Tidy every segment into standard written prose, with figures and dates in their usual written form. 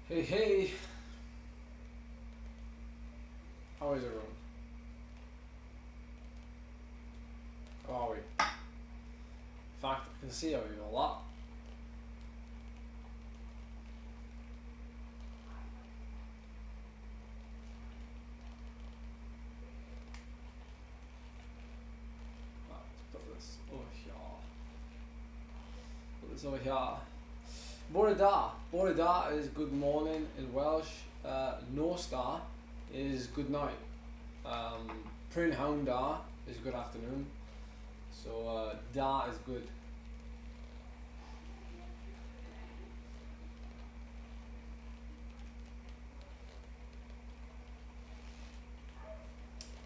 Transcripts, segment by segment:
Hey, hey! How is everyone? How are we? In fact, I can see you a lot. Let's put this over here. Put this over here. Bore da. Bore da is good morning in Welsh. Nostar is good night. Pryn hawn da is good afternoon. So da is good.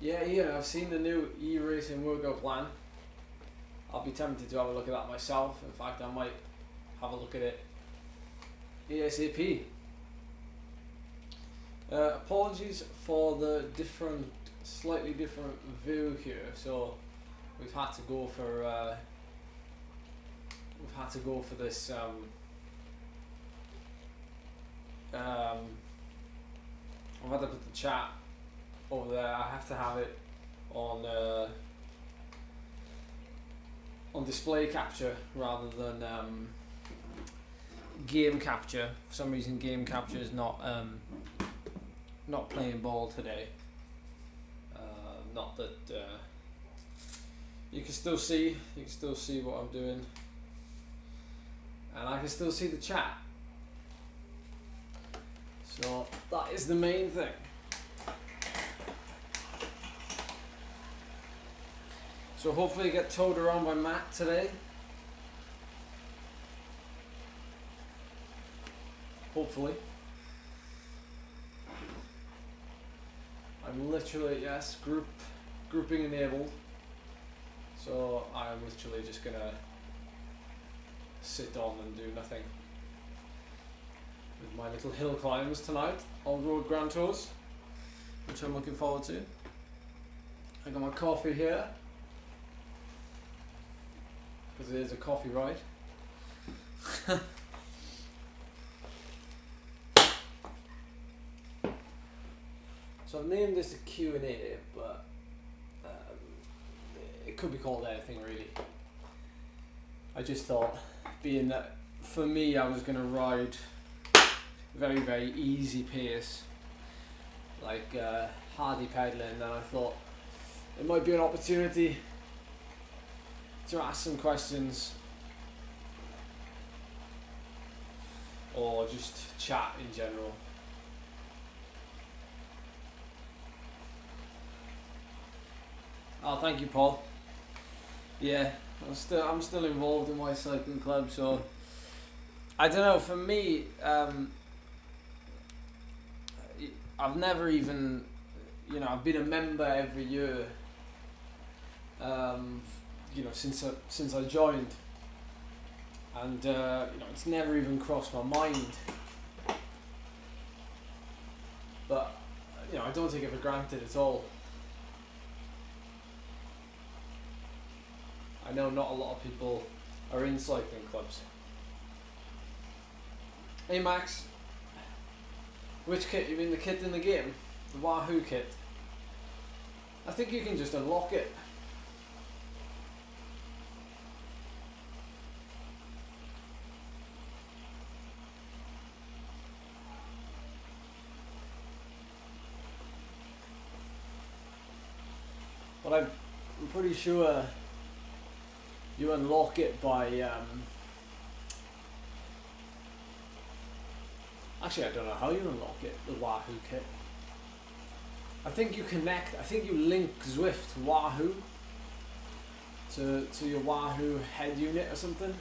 Yeah, Ian, I've seen the new e-racing workout plan. I'll be tempted to have a look at that myself. In fact, I might have a look at it ASAP. Apologies for the slightly different view here. So we've had to go for this. I've had to put the chat over there. I have to have it on display capture rather than game capture. For some reason, game capture is not playing ball today. Not that you can still see what I'm doing, and I can still see the chat. So that is the main thing. So hopefully get towed around by Matt today. Hopefully. I'm literally, yes, grouping enabled. So I'm literally just gonna sit on and do nothing with my little hill climbs tonight on Road Grand Tours, which I'm looking forward to. I got my coffee here, because it is a coffee ride. So I've named this a Q&A, but it could be called anything really. I just thought, being that for me I was going to ride very, very easy pace, like hardy pedaling, and I thought it might be an opportunity to ask some questions or just chat in general. Oh, thank you, Paul. Yeah, I'm still involved in my cycling club, so I don't know. For me, I've never even, I've been a member every year. Since I joined, and it's never even crossed my mind. But I don't take it for granted at all. I know not a lot of people are in cycling clubs. Hey Max, which kit? You mean the kit in the game? The Wahoo kit? I think you can just unlock it. But I'm pretty sure you unlock it by actually, I don't know how you unlock it, the Wahoo kit. I think you link Zwift Wahoo to your Wahoo head unit or something,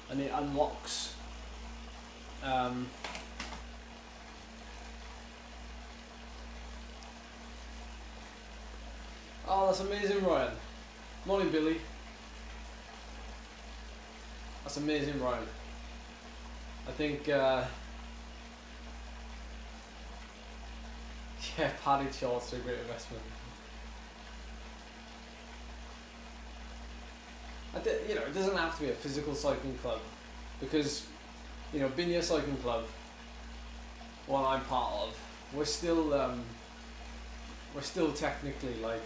and it unlocks oh, that's amazing, Ryan. Morning, Billy. That's amazing, Ryan. I think, yeah, padded shorts are a great investment. It doesn't have to be a physical cycling club, because, Bynea Cycling Club one I'm part of, we're still technically like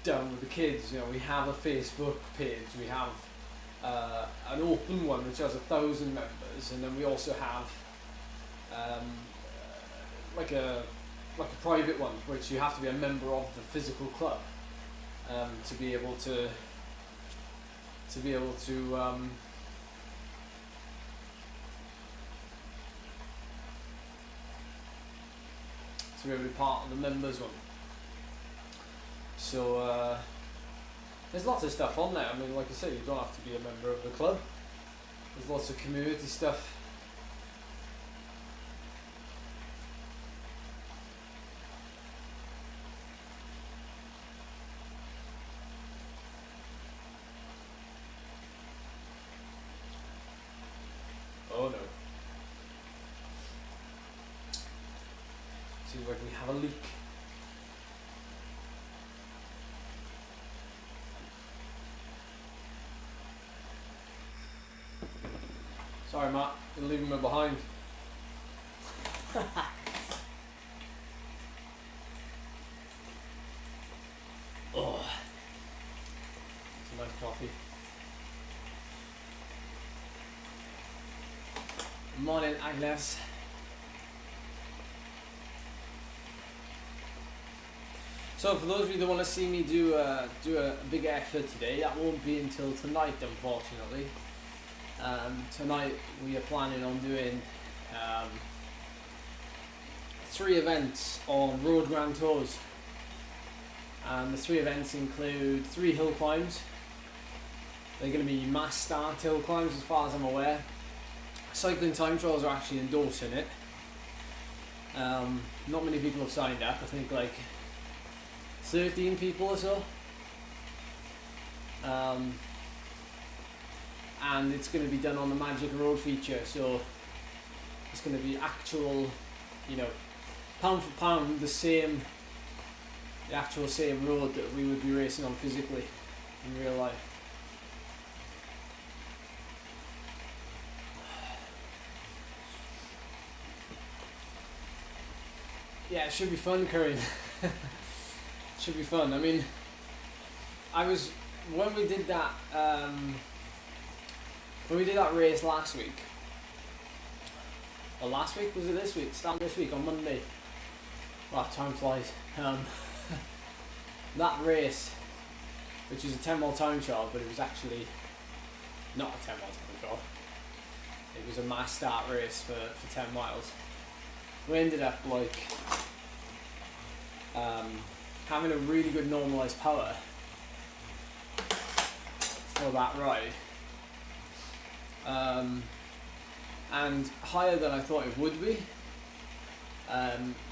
down with the kids. You know, we have a Facebook page, we have an open one which has 1,000 members, and then we also have like a private one which you have to be a member of the physical club to be able to be able to be part of the members one. So there's lots of stuff on there. I mean, like I say, you don't have to be a member of the club. There's lots of community stuff. Oh no. Seems like we have a leak. Sorry, Matt, you're leaving me behind. Oh, it's a nice coffee. Morning, Agnes. So for those of you that want to see me do a big effort today, that won't be until tonight, unfortunately. Tonight we are planning on doing 3 events on road grand tours, and the 3 events include 3 hill climbs. They're going to be mass start hill climbs as far as I'm aware. Cycling Time Trials are actually endorsing it. Not many people have signed up, I think like 13 people or so. And it's going to be done on the Magic Road feature, so it's going to be actual, you know, pound for pound the actual same road that we would be racing on physically in real life. Yeah, it should be fun, Corinne. It should be fun. I mean, when we did that race last week, or last week, was it this week? Starting this week on Monday. Wow, time flies. That race, which was a 10-mile time trial, but it was actually not a 10-mile time trial. It was a mass start race for 10 miles. We ended up like having a really good normalised power for that ride, and higher than I thought it would be,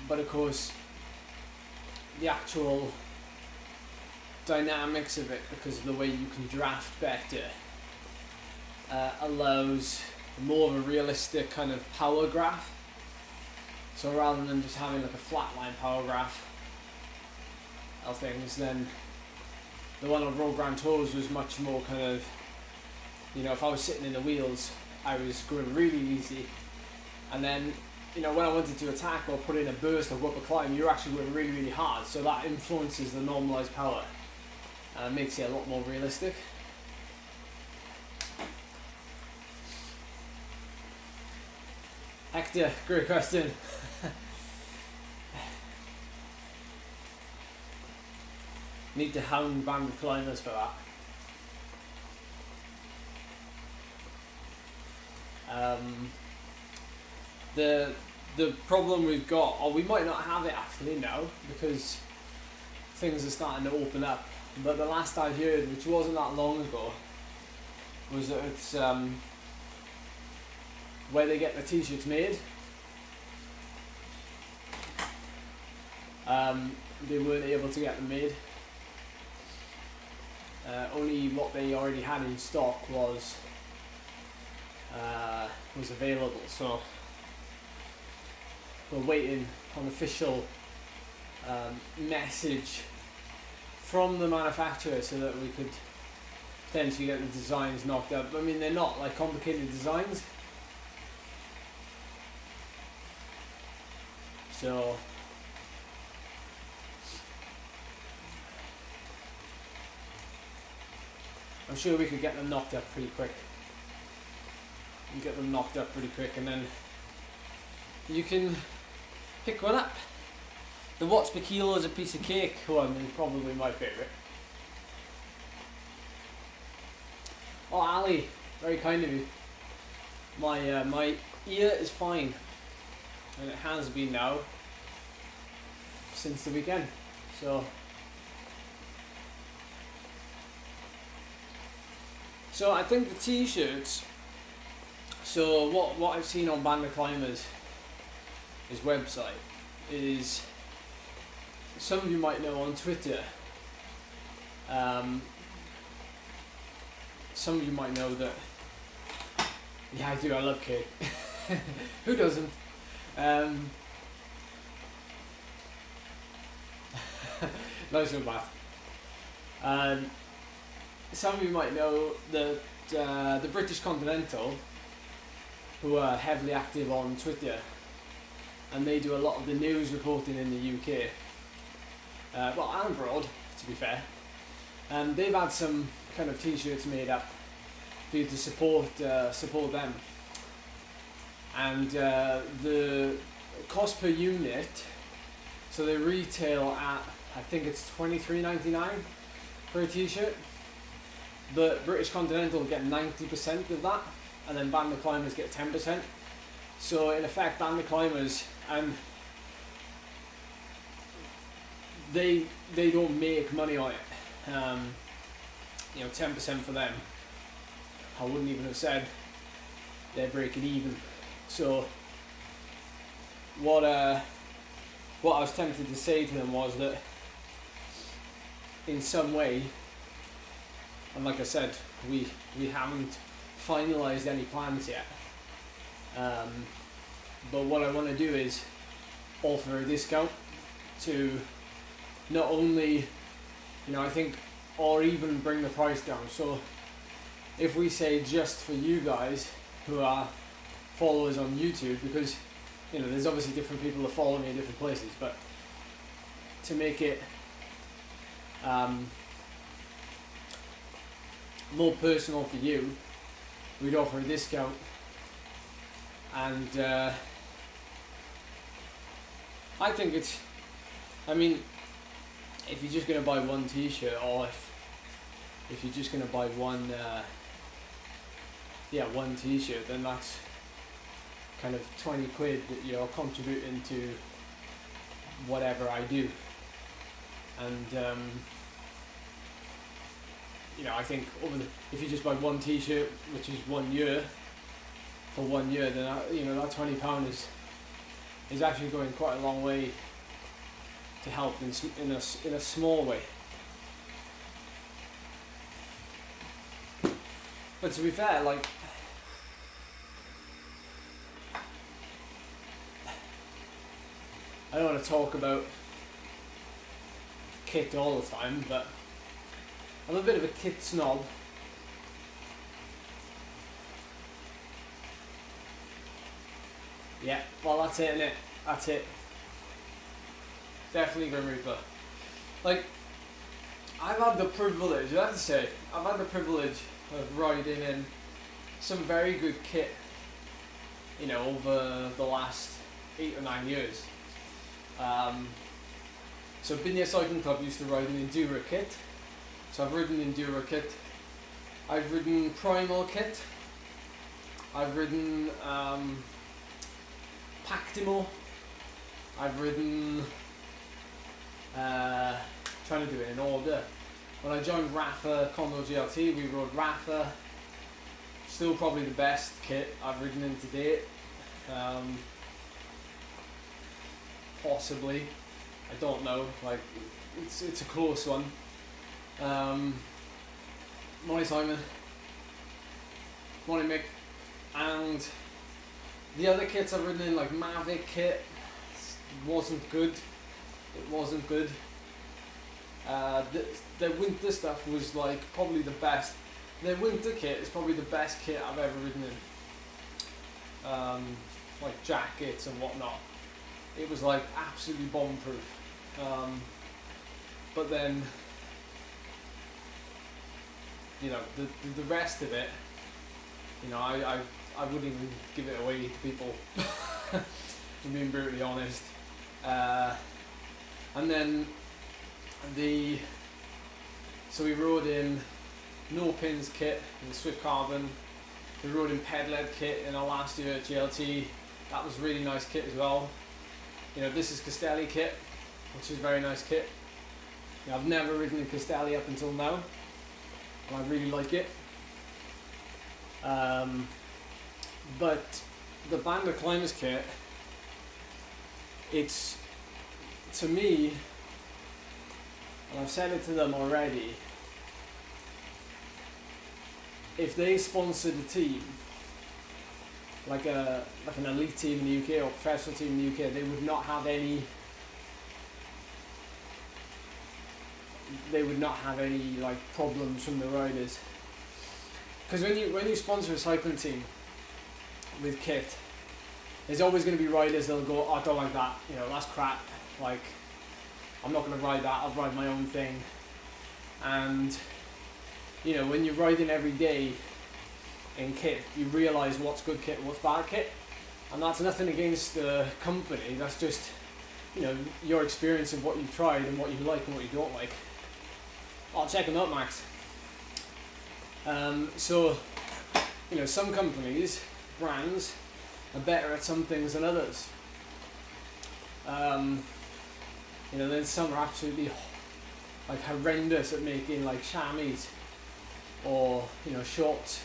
but of course the actual dynamics of it, because of the way you can draft better, allows more of a realistic kind of power graph. So rather than just having like a flatline power graph of things, then the one on Road Grand Tours was much more kind of, you know, if I was sitting in the wheels, I was going really easy, and then, you know, when I wanted to attack or put in a burst or go up a climb, you're actually going really, really hard. So that influences the normalised power and makes it a lot more realistic. Hector, great question. Need to hound banded climbers for that. The problem we've got, or we might not have it actually now, because things are starting to open up, but the last I heard, which wasn't that long ago, was that it's where they get the t-shirts made. They weren't able to get them made. Only what they already had in stock was available, so we're waiting on official message from the manufacturer so that we could potentially get the designs knocked up. I mean, they're not like complicated designs. So I'm sure we could get them knocked up pretty quick. You get them knocked up pretty quick, and then you can pick one up. The watts per kilo is a piece of cake one is probably my favourite. Oh, Ali, very kind of you. My ear is fine, and it has been now since the weekend. So I think the t-shirts. So what I've seen on Bynea Climbers' his website is, some of you might know on Twitter. Some of you might know that. Yeah, I do. I love cake. Who doesn't? Nice and bad. Some of you might know that the British Continental, who are heavily active on Twitter, and they do a lot of the news reporting in the UK, well, and abroad, to be fair. And they've had some kind of t-shirts made up for you to support them. And the cost per unit, so they retail at, I think it's $23.99 for a t-shirt. But British Continental get 90% of that, and then Bynea Climbers get 10%. So in effect, Bynea Climbers, and they don't make money on it. 10% for them. I wouldn't even have said they're breaking even. So what I was tempted to say to them was that in some way, and like I said, we haven't finalised any plans yet. But what I want to do is offer a discount to not only, I think, or even bring the price down. So if we say just for you guys who are followers on YouTube, because there's obviously different people that follow me in different places, but to make it more personal for you, we'd offer a discount. And I think it's, if you're just going to buy one t-shirt, or if you're just going to buy one t-shirt, then that's kind of 20 quid that you're contributing to whatever I do. And I think if you just buy one t-shirt, which is 1 year, for 1 year, then that £20 is actually going quite a long way to help in a small way. But to be fair, I don't want to talk about kit all the time, but I'm a bit of a kit snob. Yeah, well, that's it, innit? That's it. Definitely Grim Reaper. I've had the privilege, I have to say, of riding in some very good kit, over the last 8 or 9 years. So Bynea Cycling Club used to ride an Enduro kit. So I've ridden Enduro kit. I've ridden Primal kit. I've ridden Pactimo. I've ridden, trying to do it in order. When I joined Rafa Condor GLT, we rode Rafa. Still probably the best kit I've ridden in to date. Possibly. I don't know. It's a close one. Morning Simon. Morning Mick. And the other kits I've ridden in, Mavic kit, wasn't good. It wasn't good. The winter stuff was probably the best. The winter kit is probably the best kit I've ever ridden in. Jackets and whatnot. it was like absolutely bomb-proof. But then, you know, the rest of it, you know, I wouldn't even give it away to people. I'm being brutally honest. And then so we rode in no pins kit in the Zwift Carbon. We rode in ped-led kit in our last year at GLT. That was really nice kit as well. You know, this is Castelli kit, which is a very nice kit. You know, I've never ridden in Castelli up until now, and I really like it. But the Bynea Climbers kit, it's, to me, and I've said it to them already, if they sponsored a team, like an elite team in the UK or professional team in the UK, they would not have any like problems from the riders. Because when you sponsor a cycling team with kit, there's always going to be riders that'll go, oh, I don't like that, you know, that's crap, like, I'm not going to ride that, I'll ride my own thing. And, you know, when you're riding every day in kit, you realise what's good kit and what's bad kit. And that's nothing against the company, that's just, you know, your experience of what you've tried and what you like and what you don't like. I'll check them out, Max. So, you know, some companies, brands, are better at some things than others. You know, then some are absolutely like horrendous at making like chamois or, you know, shorts.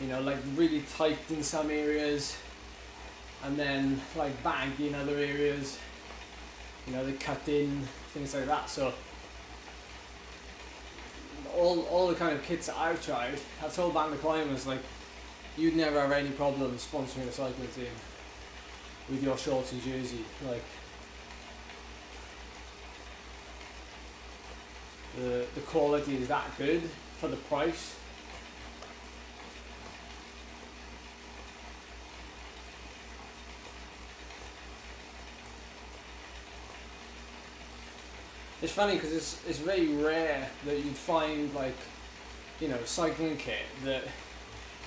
You know, like really tight in some areas and then like baggy in other areas. You know, they cut in, things like that. So all the kind of kits that I've tried, I've told Bynea Climbers, like, you'd never have any problem sponsoring a cycling team with your shorts and jersey. Like, the quality is that good for the price. It's funny because it's very rare that you'd find, like, you know, cycling kit that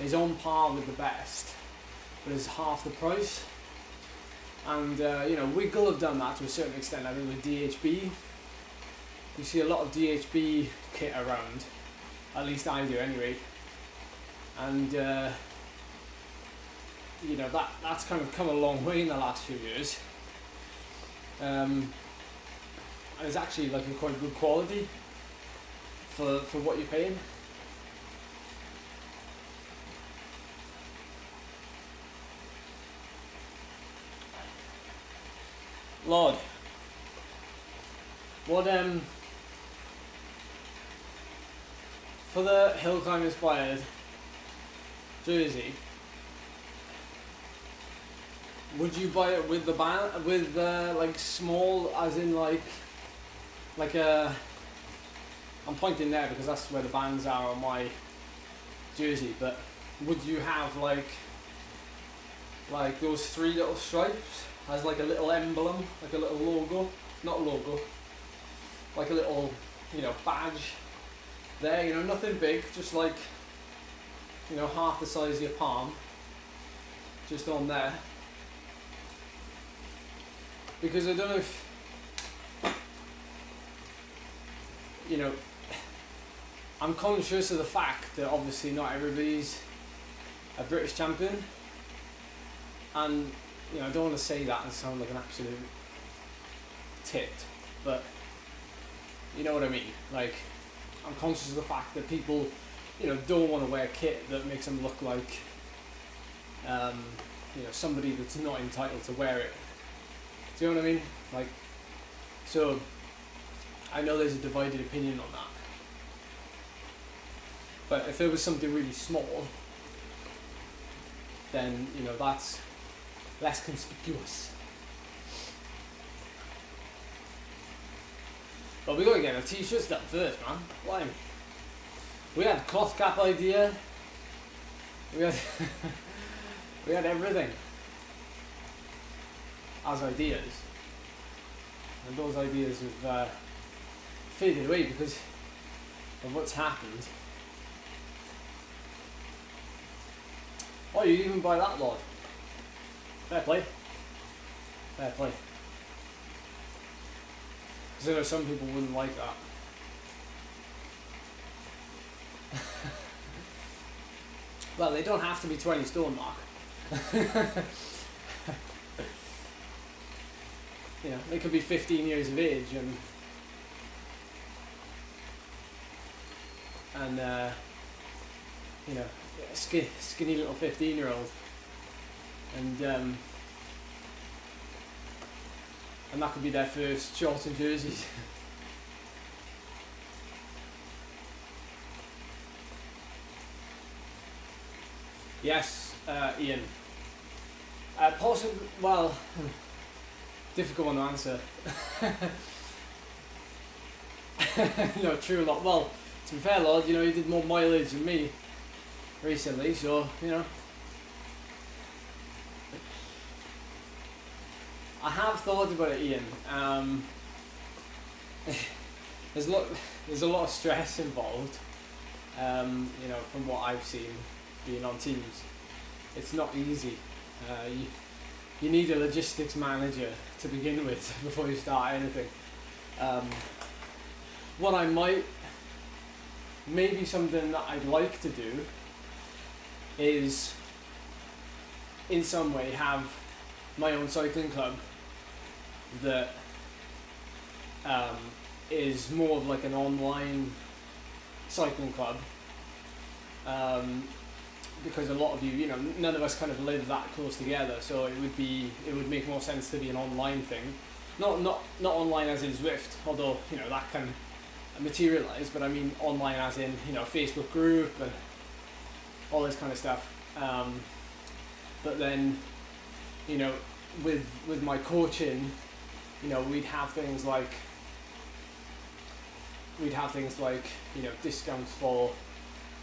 is on par with the best but is half the price. And you know, Wiggle have done that to a certain extent. I think with DHB, you see a lot of DHB kit around, at least I do anyway. And you know, that's kind of come a long way in the last few years. And it's actually like a quite good quality for what you're paying. Lord, what for the hill climb inspired jersey, would you buy it with the band, with like small, as in like a, I'm pointing there because that's where the bands are on my jersey, but would you have like those three little stripes as like a little emblem, like a little logo, not logo, like a little, you know, badge there, you know, nothing big, just like, you know, half the size of your palm, just on there. Because I don't know if, you know, I'm conscious of the fact that obviously not everybody's a British champion, and, you know, I don't want to say that and sound like an absolute tit, but you know what I mean. Like, I'm conscious of the fact that people, you know, don't want to wear kit that makes them look like, you know, somebody that's not entitled to wear it. Do you know what I mean? Like, so I know there's a divided opinion on that. But if it was something really small, then, you know, that's less conspicuous. But we gotta get our t-shirts done first, man. Why? We had cloth cap idea. We had we had everything. as ideas, and those ideas have faded away because of what's happened. Oh, you even buy that, Lord? Fair play. Fair play. Because I know some people wouldn't like that. Well, they don't have to be 20 stone, Mark. You know, they could be 15 years of age and you know, a skinny little 15-year-old, and that could be their first shorts and jerseys. Yes, Ian. Possibly, well, difficult one to answer. No, true a lot. Well, to be fair, Lord, you know, you did more mileage than me recently, so, you know. I have thought about it, Ian. There's a lot of stress involved, you know, from what I've seen being on teams. It's not easy. You need a logistics manager to begin with before you start anything. What I might, maybe something that I'd like to do is in some way have my own cycling club that is more of like an online cycling club, because a lot of you know, none of us kind of live that close together, so it would make more sense to be an online thing, not online as in Zwift, although, you know, that can materialize, but I mean online as in, you know, Facebook group and all this kind of stuff. But then, you know, with my coaching, you know, we'd have things like, you know, discounts for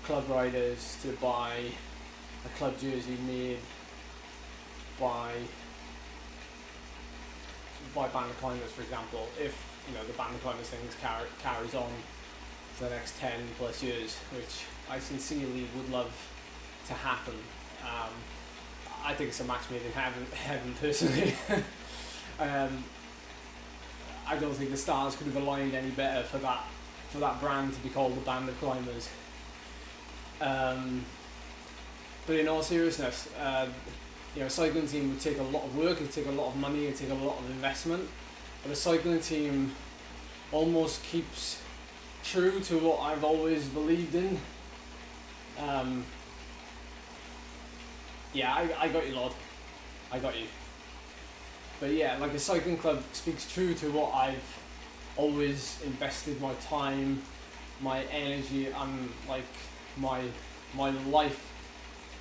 club riders to buy a club jersey made by Bynea Climbers, for example, if, you know, the Bynea Climbers things carries on for the next 10 plus years, which I sincerely would love to happen. I think it's a match made in heaven personally. I don't think the stars could have aligned any better for that brand to be called the Bynea Climbers. But in all seriousness, you know, a cycling team would take a lot of work, it'd take a lot of money, it'd take a lot of investment, but a cycling team almost keeps true to what I've always believed in. Yeah, I got you, Lord. I got you. But yeah, like a cycling club speaks true to what I've always invested my time, my energy, and like my life,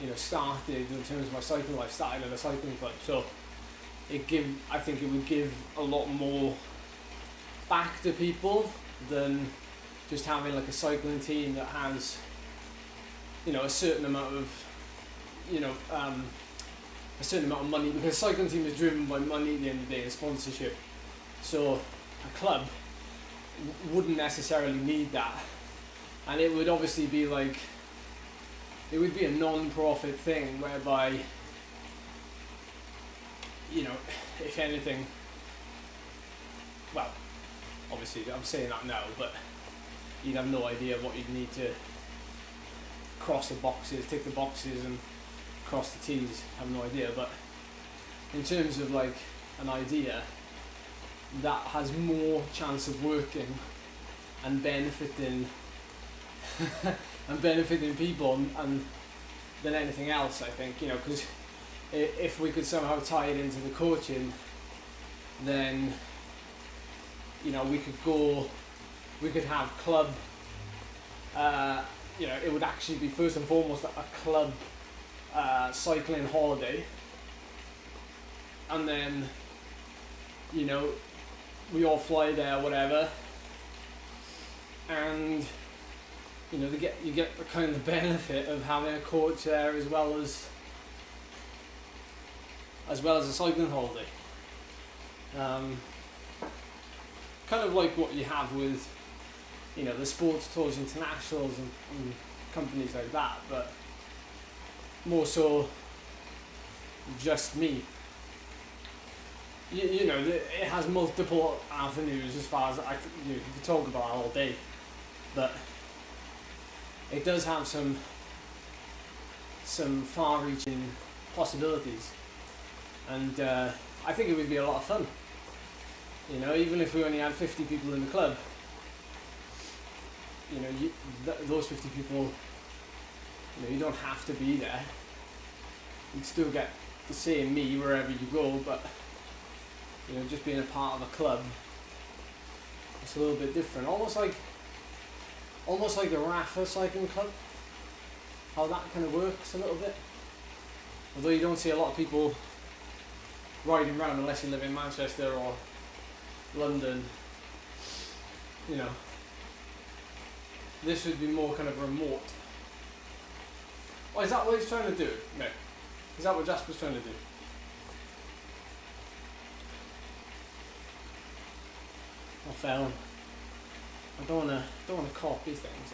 you know, started in terms of my cycling life, started at a cycling club. So I think it would give a lot more back to people than just having like a cycling team that has, you know, a certain amount of, you know, a certain amount of money, because cycling team is driven by money at the end of the day and sponsorship. So a club wouldn't necessarily need that, and it would obviously be like, it would be a non-profit thing whereby, you know, if anything, well, obviously I'm saying that now, but you'd have no idea what you'd need to cross the boxes, tick the boxes and cross the T's, I have no idea. But in terms of like an idea that has more chance of working and benefiting and benefiting people and than anything else, I think, you know, because if we could somehow tie it into the coaching, then, you know, we could have club, you know, it would actually be first and foremost a club cycling holiday, and then, you know, we all fly there, whatever, and, you know, you get the kind of benefit of having a coach there as well as a cycling holiday. Um, kind of like what you have with, you know, the sports tours internationals and companies like that, but more so just me. You know, it has multiple avenues as far as you can talk about all day, but it does have some far-reaching possibilities, and I think it would be a lot of fun. You know, even if we only had 50 people in the club, you know, those 50 people, you know, you don't have to be there. You'd still get the same me wherever you go, but you know, just being a part of a club, it's a little bit different. Almost like the Bynea Cycling Club, how that kind of works a little bit. Although you don't see a lot of people riding around unless you live in Manchester or London, you know. This would be more kind of remote. Oh, is that what he's trying to do? No. Is that what Jasper's trying to do? I fell. I don't wanna copy things.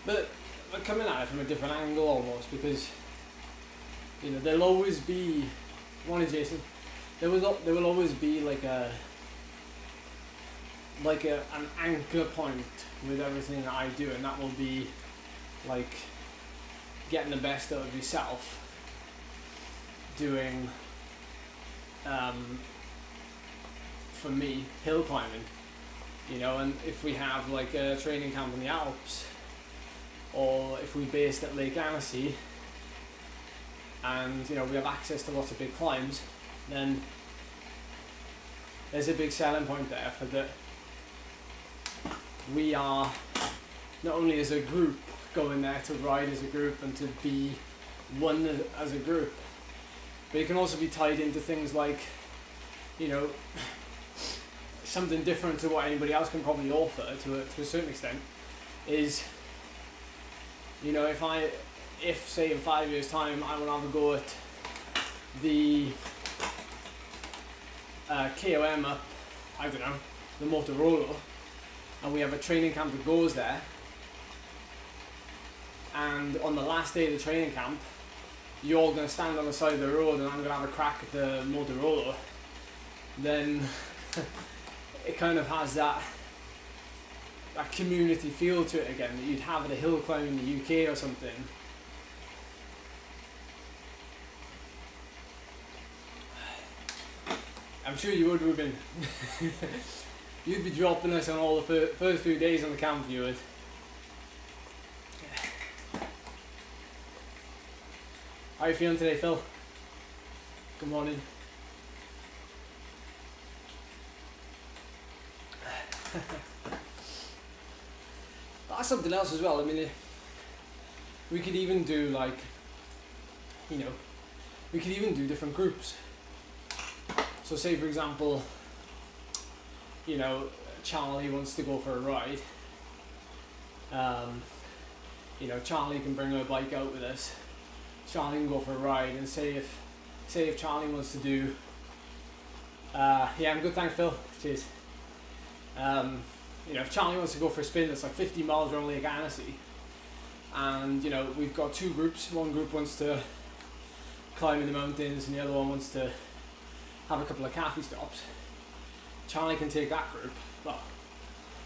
But we're coming at it from a different angle almost, because you know there'll always be morning, Jason. There will always be like an anchor point with everything that I do, and that will be like getting the best out of yourself doing for me hill climbing, you know. And if we have like a training camp in the Alps, or if we're based at Lake Annecy and you know we have access to lots of big climbs, then there's a big selling point there for that we are not only as a group going there to ride as a group and to be one as a group, but it can also be tied into things like, you know, something different to what anybody else can probably offer to a certain extent is, you know, if say in 5 years time I will have a go at the KOM up, I don't know, the Motorola, and we have a training camp that goes there, and on the last day of the training camp you're all going to stand on the side of the road and I'm going to have a crack at the Motorola, then it kind of has that community feel to it again that you'd have at a hill climb in the UK or something. I'm sure you would, Ruben. You'd be dropping us on all the first few days on the camp, you would. How are you feeling today, Phil? Good morning. That's something else as well. I mean, we could even do like, you know, we could even do different groups. So say for example, you know, Charlie wants to go for a ride. You know, Charlie can bring her bike out with us. Charlie can go for a ride, and say if Charlie wants to do, yeah, I'm good, thanks Phil, cheers. You know, if Charlie wants to go for a spin that's like 50 miles around Lake Annecy, and you know, we've got two groups, one group wants to climb in the mountains and the other one wants to have a couple of cafe stops, Charlie can take that group. Well,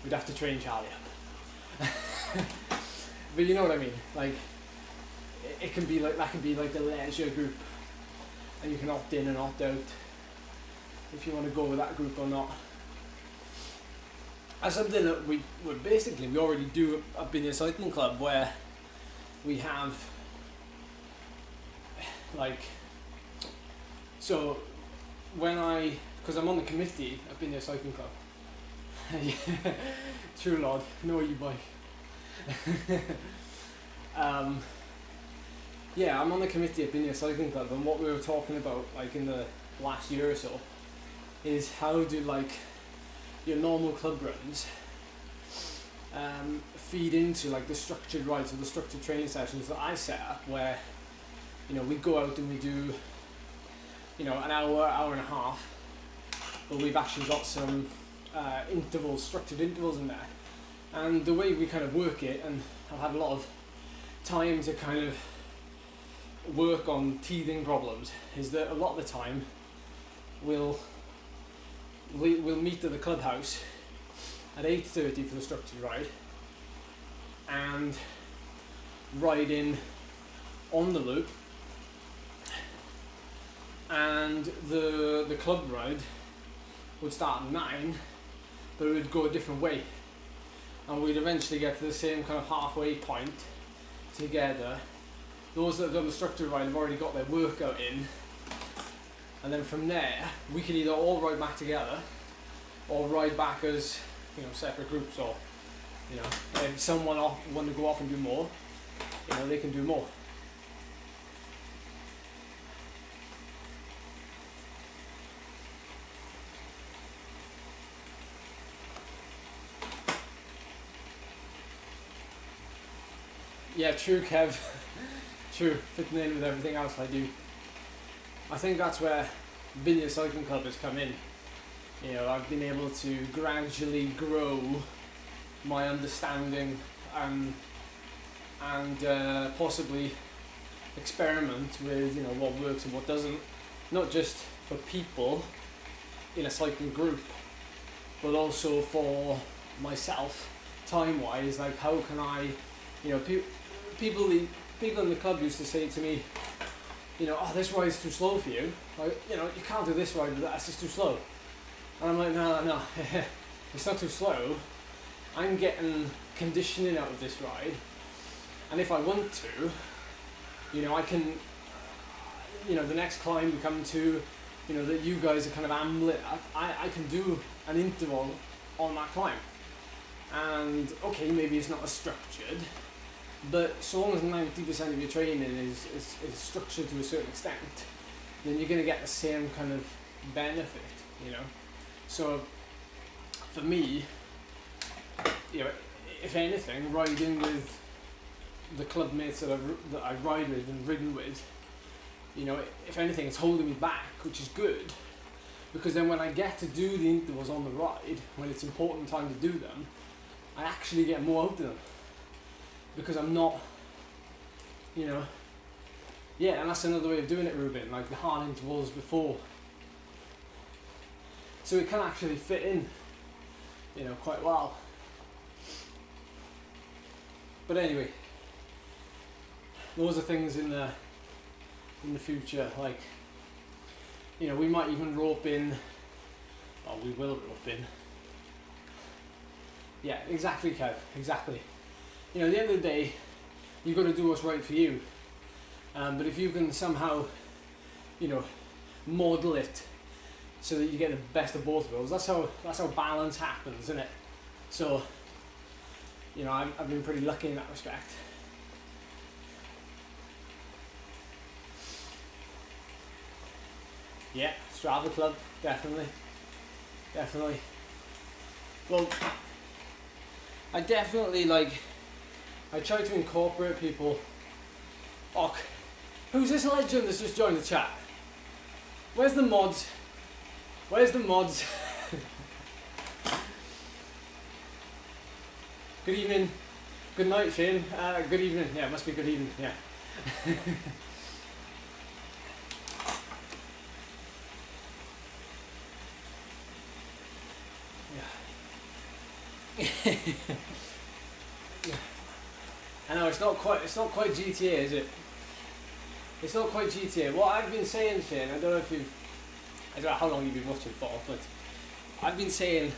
we'd have to train Charlie up. But you know what I mean, like, it can be like, that can be like the leisure group, and you can opt in and opt out if you want to go with that group or not. That's something that we already do at Bynea Cycling Club, where we have like, so when because I'm on the committee at Bynea Cycling Club. Yeah, true Lord, know you bike. Yeah, I'm on the committee at Bynea Cycling Club, and what we were talking about like in the last year or so is how do like your normal club runs feed into like the structured rides or the structured training sessions that I set up, where we go out and we do an hour and a half, but we've actually got some structured intervals in there. And the way we kind of work it, and I've had a lot of time to kind of work on teething problems, is that a lot of the time we'll meet at the clubhouse at 8:30 for the structured ride and ride in on the loop, and the club ride would start at 9, but it would go a different way, and we'd eventually get to the same kind of halfway point together. Those that have done the structured ride have already got their workout in, and then from there we can either all ride back together or ride back as separate groups, or if someone want to go off and do more, they can do more. Yeah, true, Kev. True, fitting in with everything else I do. I think that's where Bynea Cycling Club has come in. I've been able to gradually grow my understanding and possibly experiment with what works and what doesn't, not just for people in a cycling group, but also for myself, time-wise. Like, how can I, people in the club used to say to me, oh, this ride's too slow for you. Like, you can't do this ride, that's just too slow. And I'm like, no, it's not too slow. I'm getting conditioning out of this ride, and if I want to, I can, the next climb we come to, that you guys are kind of ambling at, I can do an interval on that climb. And okay, maybe it's not as structured, but so long as 90% of your training is structured to a certain extent, then you're going to get the same kind of benefit, So for me, if anything, riding with the club mates that I ride with and ridden with, if anything, it's holding me back, which is good, because then when I get to do the intervals on the ride, when it's important time to do them, I actually get more out of them, because I'm not, and that's another way of doing it, Ruben, like the hard intervals before. So it can actually fit in, quite well. But anyway, those are things in the future, like, we might even rope in, or we will rope in. Yeah, exactly, Kev, exactly. At the end of the day, you've got to do what's right for you. But if you can somehow, model it so that you get the best of both worlds, that's how balance happens, isn't it? So, I've been pretty lucky in that respect. Yeah, Strava Club, definitely. Well, I definitely I try to incorporate people. Oh, who's this legend that's just joined the chat? Where's the mods? Good evening. Good night, Shane. Good evening. Yeah, it must be good evening. Yeah. Yeah. I know it's not quite GTA, is it? It's not quite GTA. What I've been saying, Shane, I don't know how long you've been watching for, but I've been saying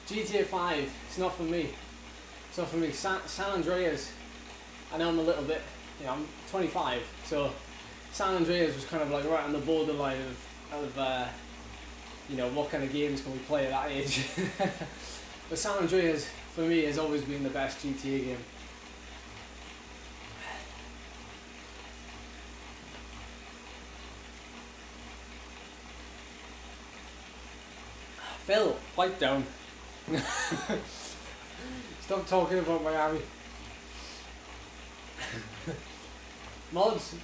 GTA 5, it's not for me. It's not for me. San Andreas, I know I'm a little bit, I'm 25, so San Andreas was kind of like right on the borderline of what kind of games can we play at that age. But San Andreas, for me, has always been the best GTA game. Phil, pipe down. Stop talking about Miami. Mods.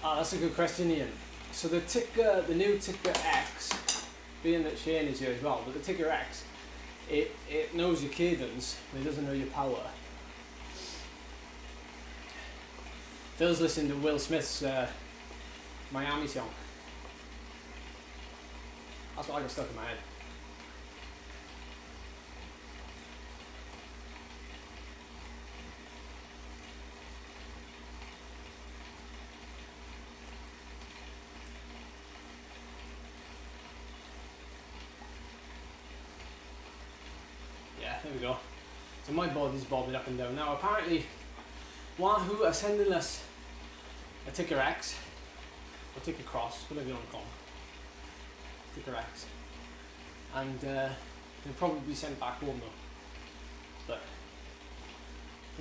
Ah, that's a good question, Ian. So the Tickr, the new Tickr X, being that Shane is here as well, but the Tickr X, it knows your cadence, but it doesn't know your power. Phil's listening to Will Smith's Miami song. That's what I got stuck in my head. Yeah, there we go. So my body's bobbing up and down. Now apparently Wahoo are sending us a Tickr X, or Tickr Cross, whatever you want to call them. Tickr X. And they'll probably be sent back home though. But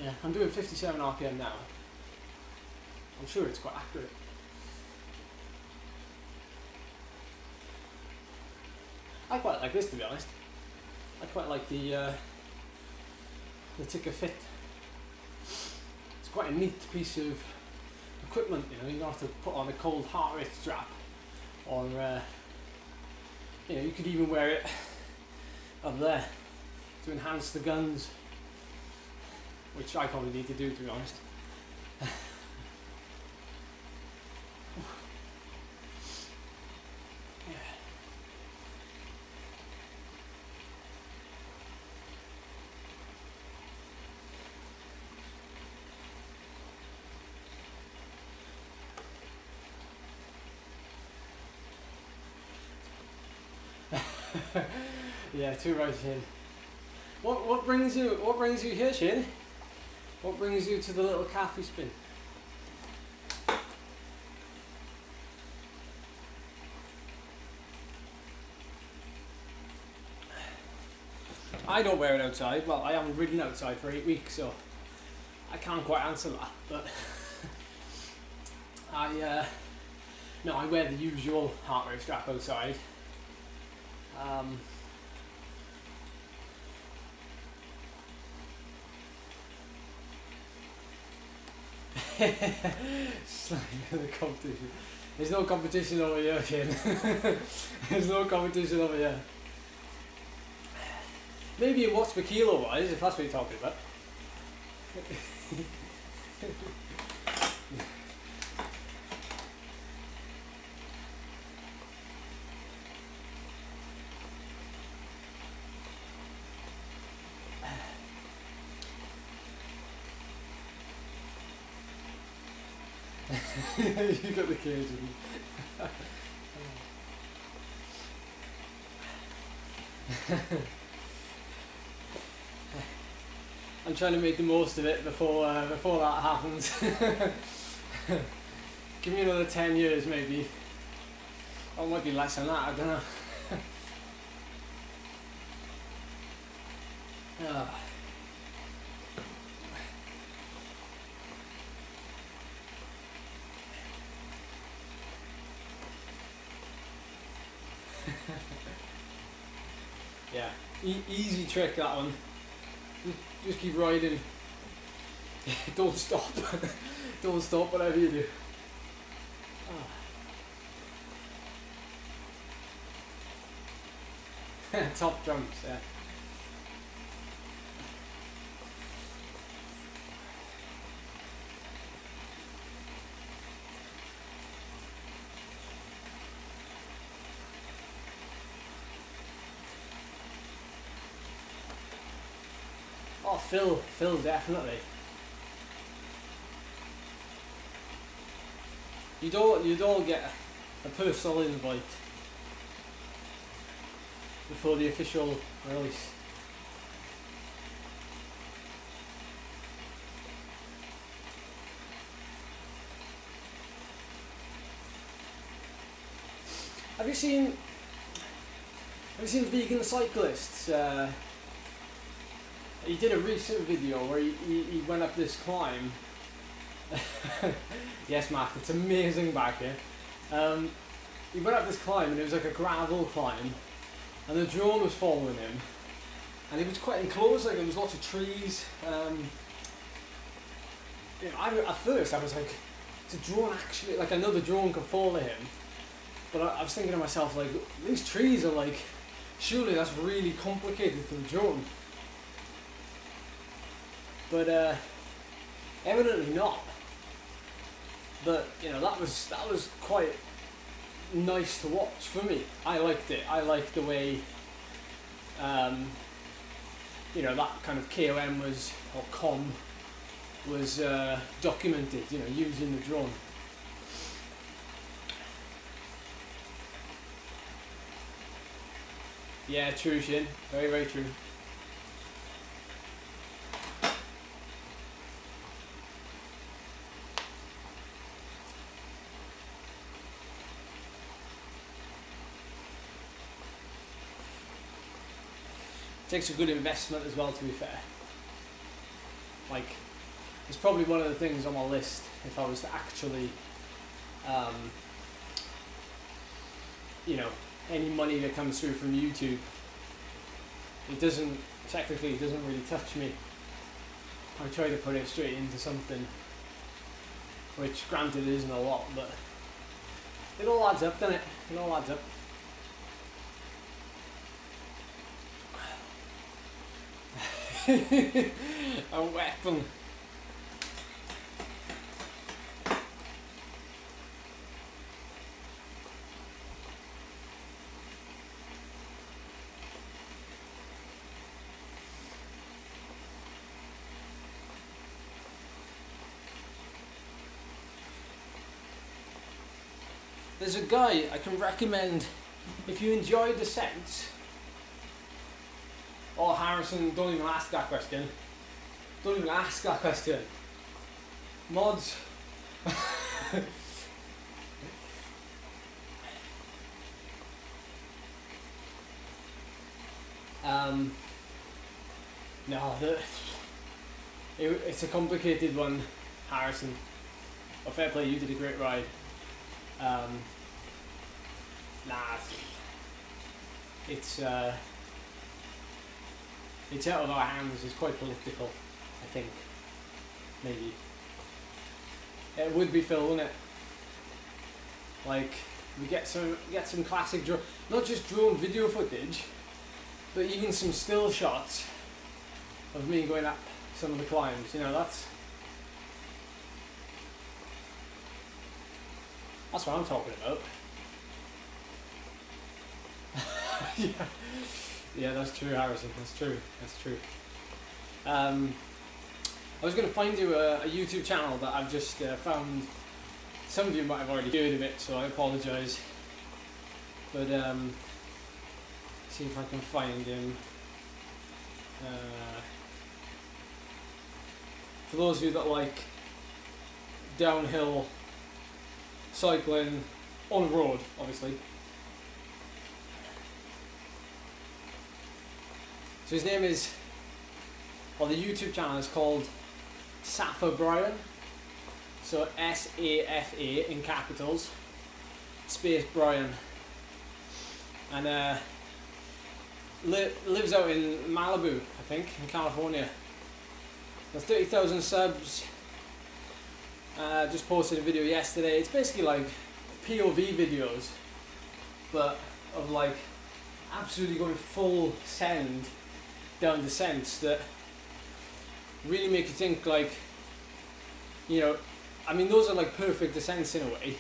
yeah, I'm doing 57 RPM now. I'm sure it's quite accurate. I quite like this, to be honest. I quite like the Tickr Fit. It's quite a neat piece of equipment, you know. You don't have to put on a cold heart rate strap, or you know, you could even wear it up there to enhance the guns, which I probably need to do, to be honest. Yeah, too right, Shane. What brings you here, Shane? What brings you to the little cafe spin? I don't wear it outside. Well, I haven't ridden outside for 8 weeks, so I can't quite answer that. But I wear the usual heart rate strap outside. The competition. There's no competition over here, Shane. There's no competition over here. Maybe in watts per kilo wise, if that's what you're talking about. You got the cage in you. I'm trying to make the most of it before that happens. Give me another 10 years maybe. Or it might be less than that, I don't know. Yeah, easy trick that one. Just keep riding. Don't stop. Don't stop whatever you do. Top jumps, yeah. Oh, Phil, definitely. You don't get a personal invite before the official release. Have you seen vegan cyclists? He did a recent video where he went up this climb. Yes, Mark, it's amazing back here. he went up this climb and it was like a gravel climb, and the drone was following him, and it was quite enclosed, like there was lots of trees. You know, at first I was like, is a drone actually, like another drone could follow him? But I was thinking to myself, like, these trees are like, surely that's really complicated for the drone. But evidently not. But you know, that was quite nice to watch for me. I liked it. I liked the way you know, that kind of KOM was, or com was documented, you know, using the drone. Yeah, true, Shin. Very, very true. Takes a good investment as well, to be fair. Like, it's probably one of the things on my list if I was to actually, you know, any money that comes through from YouTube, it doesn't really touch me. I try to put it straight into something, which granted isn't a lot, but it all adds up, doesn't it? It all adds up. A weapon. There's a guy I can recommend if you enjoy descents. Oh, Harrison, don't even ask that question. Don't even ask that question. Mods. No, it's a complicated one, Harrison. Oh, fair play, you did a great ride. Nah, it's out of our hands. It's quite political, I think. Maybe it would be Phil, wouldn't it? Like, we get some classic drone, not just drone video footage, but even some still shots of me going up some of the climbs. You know, that's what I'm talking about. Yeah, that's true, Harrison. That's true. I was going to find you a YouTube channel that I've just found. Some of you might have already heard of it, so I apologise. But see if I can find him. For those of you that like downhill cycling on the road, obviously. So his name is, or the YouTube channel is called Saint Piran. So SAFA in capitals, space Brian, and lives out in Malibu, I think, in California. There's 30,000 subs. Just posted a video yesterday. It's basically like POV videos, but of like absolutely going full send down descents that really make you think, like, you know, I mean, those are like perfect descents in a way.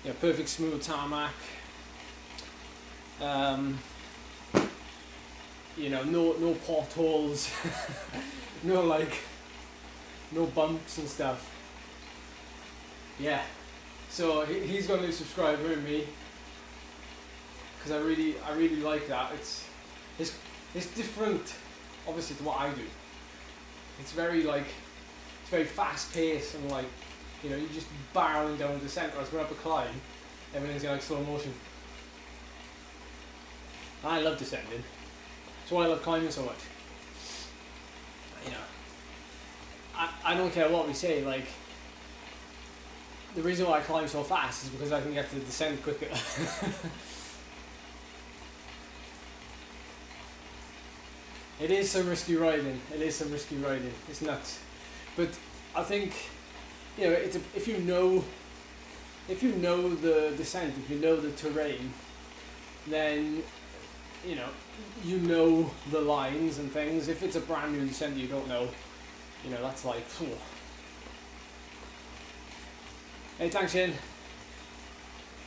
You know, perfect smooth tarmac. You know, no potholes, no bumps and stuff. Yeah, so he's got a new subscriber in me because I really like that. It's different, obviously, to what I do. It's very fast paced and, like, you know, you're just barreling down the centre. As we're up a climb, everything's in like slow motion. I love descending. That's why I love climbing so much. You know, I don't care what we say, like, the reason why I climb so fast is because I can get to the descent quicker. It is some risky riding. It's nuts. But I think, you know, if you know the descent, if you know the terrain, then you know the lines and things. If it's a brand new descent you don't know, you know, that's like, phew. Hey, thanks Shane.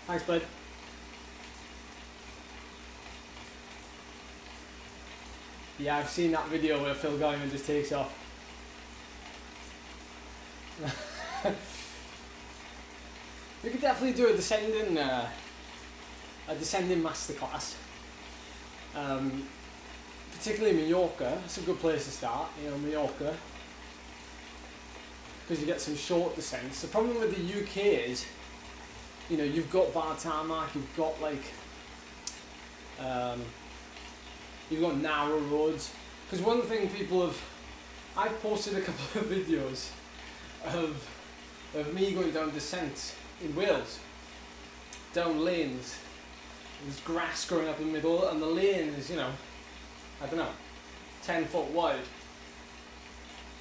Thanks bud. Yeah, I've seen that video where Phil Guyman just takes off. We could definitely do a descending masterclass. Particularly Mallorca, it's a good place to start, you know, Mallorca. Because you get some short descents. The problem with the UK is, you know, you've got bar tarmac, you've got like, you've got narrow roads. Because one thing I've posted a couple of videos of me going down descents in Wales, down lanes. There's grass growing up in the middle, and the lane is, you know, I don't know, 10 foot wide.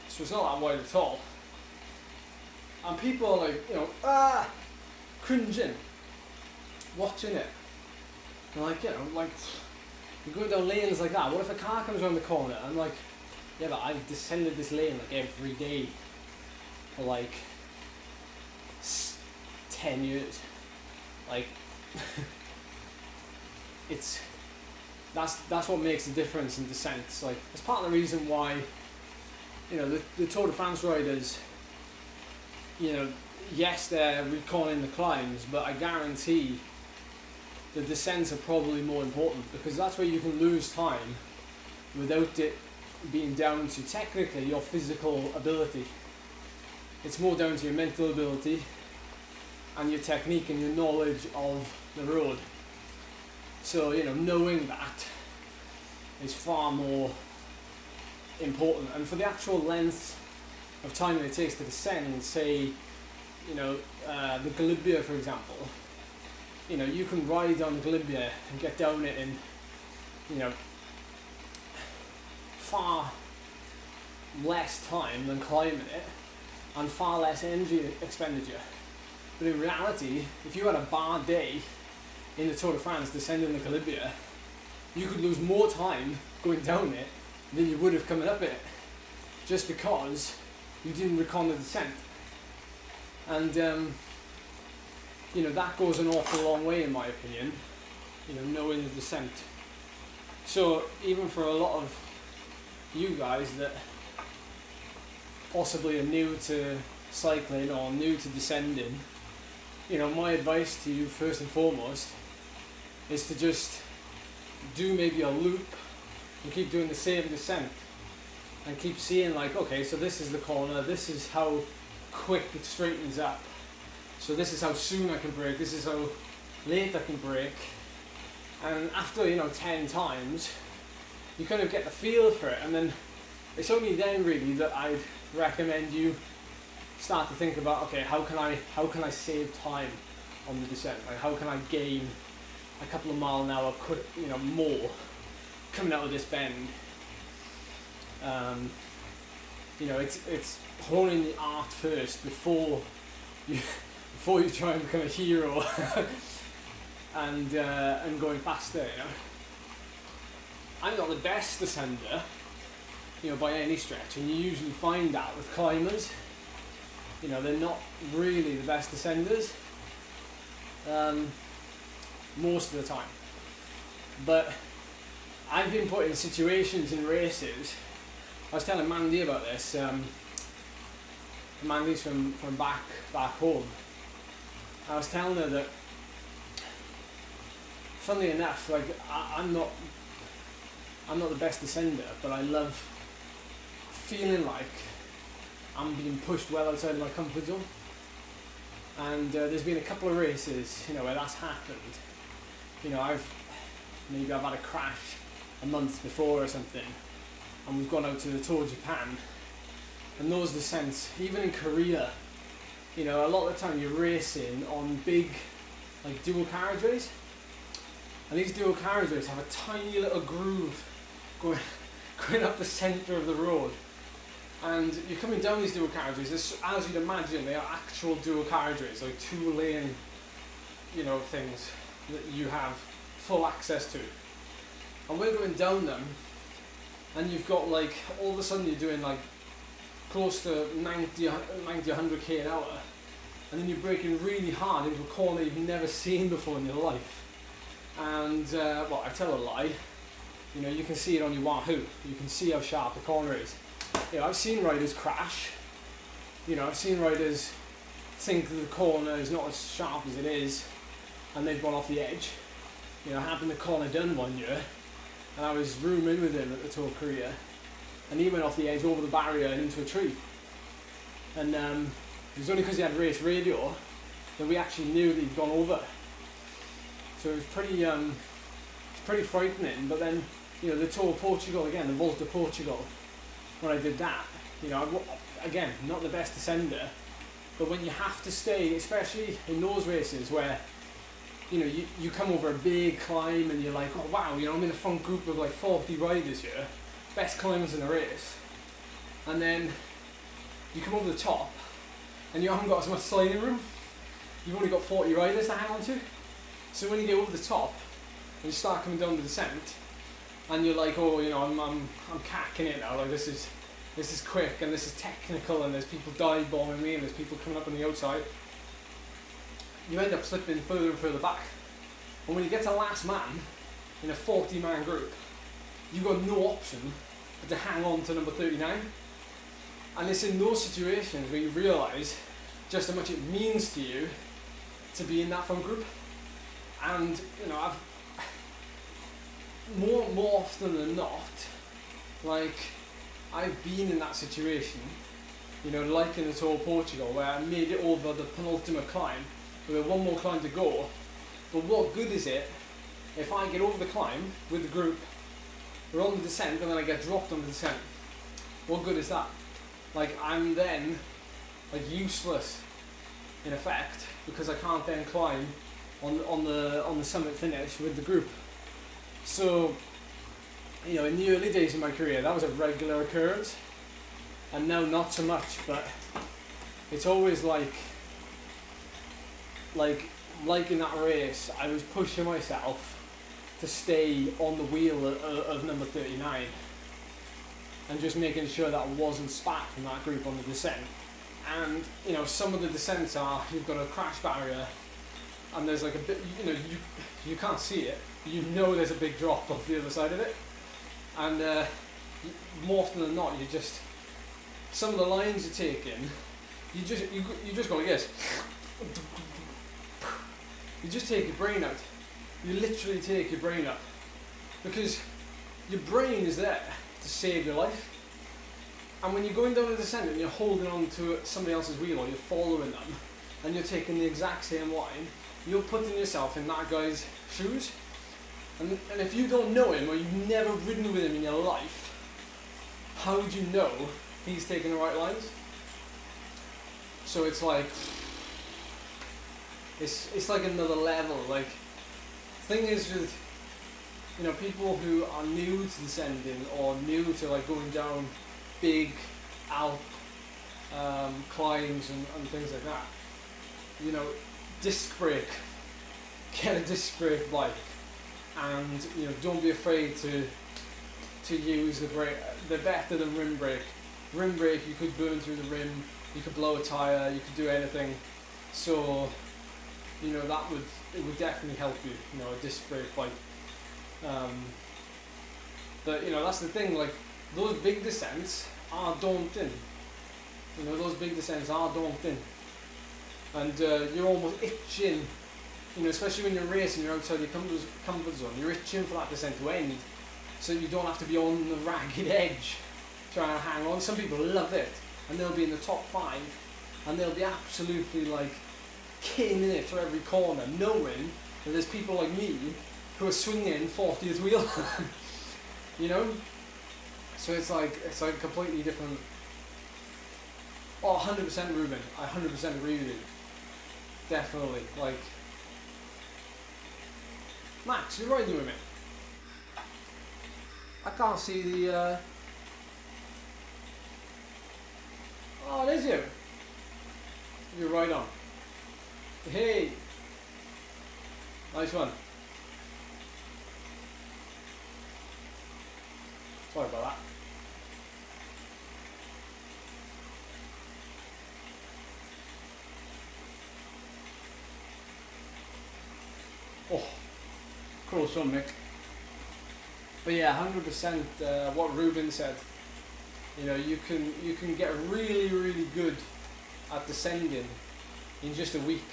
So it's not that wide at all. And people are like, you know, cringing, watching it. And like, you know, like, you're going down lanes like that. What if a car comes around the corner? I'm like, yeah, but I've descended this lane like every day for like 10 years. Like, that's what makes the difference in descents. Like, it's part of the reason why, you know, the Tour de France riders, you know, yes, they're recalling the climbs, but I guarantee the descents are probably more important, because that's where you can lose time without it being down to technically your physical ability. It's more down to your mental ability and your technique and your knowledge of the road. So, you know, knowing that is far more important. And for the actual length of time that it takes to descend, say, you know, the Galibier, for example, you know, you can ride on Galibier and get down it in, you know, far less time than climbing it, and far less energy expenditure. But in reality, if you had a bad day in the Tour de France descending the Galibier, you could lose more time going down it than you would have coming up it, just because you didn't recon the descent. And you know, that goes an awful long way in my opinion, you know, knowing the descent. So even for a lot of you guys that possibly are new to cycling or new to descending, you know, my advice to you first and foremost is to just do maybe a loop and keep doing the same descent and keep seeing, like, okay, so this is the corner, this is how quick it straightens up, so this is how soon I can brake, this is how late I can brake. And after, you know, 10 times you kind of get the feel for it, and then it's only then really that I'd recommend you start to think about, okay, how can I save time on the descent? Like, how can I gain a couple of mile an hour quick, you know, more coming out of this bend? You know, it's honing the art first before you try and become a hero and going faster. You know, I'm not the best descender, you know, by any stretch, and you usually find that with climbers. You know, they're not really the best descenders most of the time. But I've been put in situations in races. I was telling Mandy about this. Mandy's from back home. I was telling her that, funnily enough, like, I'm not the best descender, but I love feeling like I'm being pushed well outside of my comfort zone. And there's been a couple of races, you know, where that's happened. You know, I've had a crash a month before or something, and we've gone out to the Tour of Japan, and those descents, even in Korea, you know, a lot of the time you're racing on big, like dual carriageways, and these dual carriageways have a tiny little groove going up the centre of the road, and you're coming down these dual carriageways. As you'd imagine, they are actual dual carriageways, like 2-lane, you know, things that you have full access to. And we're going down them, and you've got like, all of a sudden you're doing like close to 90, 100k an hour, and then you're braking really hard into a corner you've never seen before in your life. And, well, I tell a lie, you know, you can see it on your Wahoo, you can see how sharp the corner is. You know, I've seen riders crash, you know, I've seen riders think that the corner is not as sharp as it is, and they've gone off the edge. You know, I happened to corner done one year, and I was rooming with him at the Tour Korea, and he went off the edge over the barrier and into a tree. And it was only because he had race radio that we actually knew that he'd gone over. So it was pretty frightening. But then, you know, the Tour of Portugal again, the Volta of Portugal, when I did that, you know, again, not the best descender, but when you have to stay, especially in those races where, you know, you come over a big climb and you're like, oh wow, you know, I'm in a front group of like 40 riders here, best climbers in the race, and then you come over the top and you haven't got as much sliding room, you've only got 40 riders to hang on to. So when you get over the top and you start coming down the descent, and you're like, oh, you know, I'm cacking it now, like this is quick and this is technical and there's people dive bombing me and there's people coming up on the outside, you end up slipping further and further back. And when you get to last man in a 40-man group, you've got no option but to hang on to number 39. And it's in those situations where you realise just how much it means to you to be in that front group. And, you know, more often than not, like, I've been in that situation, you know, like in the Tour of Portugal, where I made it over the penultimate climb with one more climb to go. But what good is it if I get over the climb with the group, we're on the descent, and then I get dropped on the descent? What good is that? Like, I'm then like useless in effect, because I can't then climb on the summit finish with the group. So, you know, in the early days of my career, that was a regular occurrence, and now not so much. But it's always like in that race, I was pushing myself to stay on the wheel of number 39, and just making sure that I wasn't spat from that group on the descent. And, you know, some of the descents are, you've got a crash barrier, and there's like a bit, you know, you can't see it, you know there's a big drop off the other side of it, and more often than not, you just, some of the lines you're taking, you just go like this. You just take your brain out. You literally take your brain out, because your brain is there to save your life. And when you're going down a descent and you're holding on to somebody else's wheel, or you're following them, and you're taking the exact same line, you're putting yourself in that guy's shoes. And if you don't know him, or you've never ridden with him in your life, how would you know he's taking the right lines? So it's like, it's like another level. Like, thing is with, you know, people who are new to descending, or new to like going down big alp climbs and things like that, you know, disc brake, get a disc brake bike, and, you know, don't be afraid to use the brake. They're better than rim brake. Rim brake, you could burn through the rim, you could blow a tyre, you could do anything. So, you know, it would definitely help you, you know, a disc brake bike. But, you know, that's the thing, like, those big descents are daunting. You know, those big descents are daunting. And you're almost itching, you know, especially when you're racing, you're outside your comfort zone, you're itching for that descent to end, so you don't have to be on the ragged edge trying to hang on. Some people love it, and they'll be in the top 5, and they'll be absolutely like killing it for every corner, knowing that there's people like me who are swinging 40th wheel. You know, so it's like a completely different Oh, 100% Ruben. I 100% agree with you. Definitely. Like, Max, you're riding with me. I can't see the. Oh, it is you. You're right on. Hey. Nice one. Sorry about that. Oh, close one, Mick. But yeah, 100% what Ruben said. You know, you can get really good at descending in just a week.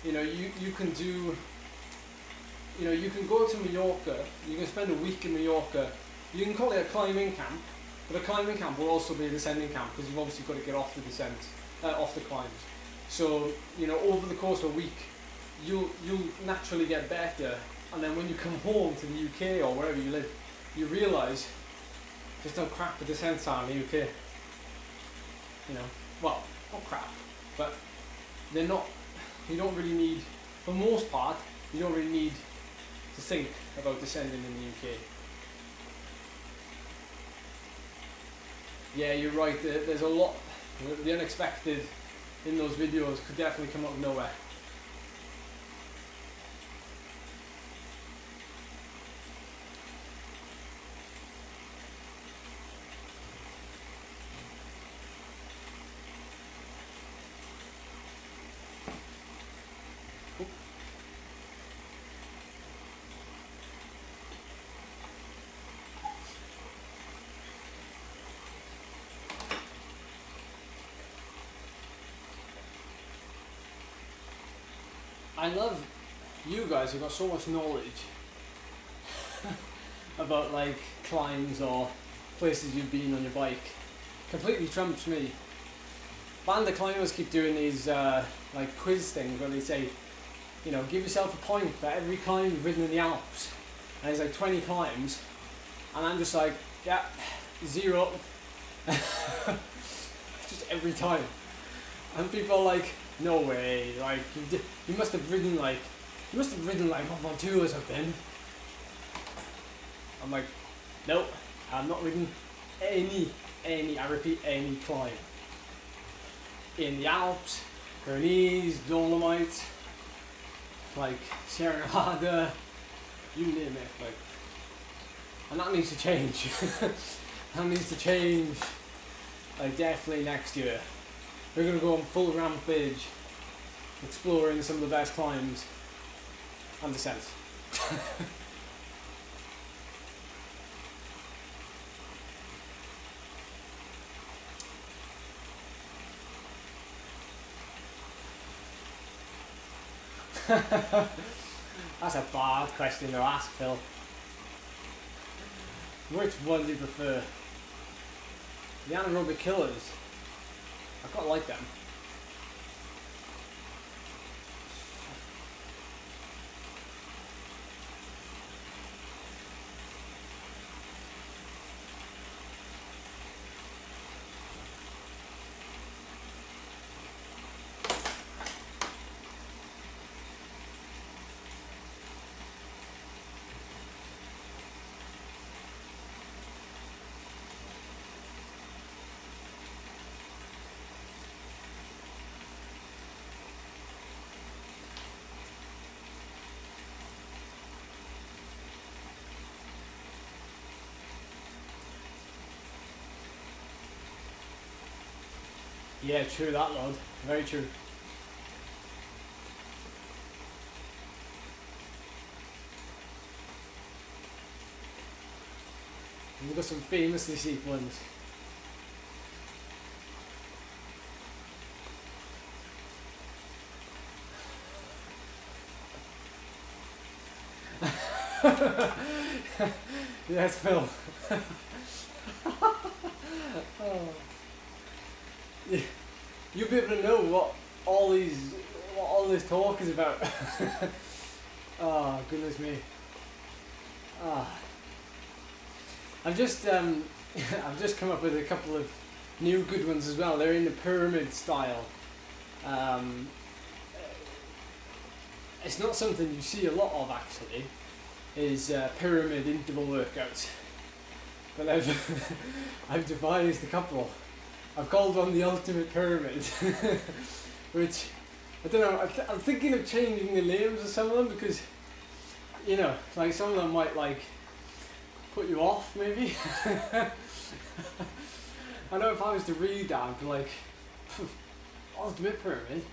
You know, you can do. You know, you can go to Mallorca. You can spend a week in Mallorca. You can call it a climbing camp, but a climbing camp will also be a descending camp because you've obviously got to get off the descent, off the climbs. So you know, over the course of a week, you'll naturally get better, and then when you come home to the UK or wherever you live, you realise there's no crap for descents are in the UK. You know, well, not crap, but they're not. You don't really need, for the most part, you don't really need to think about descending in the UK. Yeah, you're right. There's a lot. The unexpected in those videos could definitely come out of nowhere. I love you guys who've got so much knowledge about like climbs or places you've been on your bike. Completely trumps me. Band of climbers keep doing these like quiz things where they say, you know, give yourself a point for every climb you've ridden in the Alps. And it's like 20 climbs. And I'm just like, yeah, 0. Just every time. And people are like, no way, like you must have ridden like World War II or something. I'm like, nope, I've not ridden any, I repeat, any climb. In the Alps, Pyrenees, Dolomites, like Sierra Nevada, you name it, like, and that needs to change. That needs to change, like definitely next year. We're going to go on full rampage, exploring some of the best climbs and descents. That's a bad question to ask, Phil. Which one do you prefer? The anaerobic killers. I quite like them. Yeah, true that, Lord. Very true. We've got some famously cheap ones. Yes, Phil. Oh. Yeah. You'll be able to know what all this talk is about. Oh, goodness me. Ah. I've just come up with a couple of new good ones as well. They're in the pyramid style. It's not something you see a lot of actually, is pyramid interval workouts. But I've devised a couple. I've called one the ultimate pyramid, which I don't know. I'm thinking of changing the names of some of them because, you know, like some of them might like put you off maybe. I know if I was to read that, I'd be like, ultimate pyramid.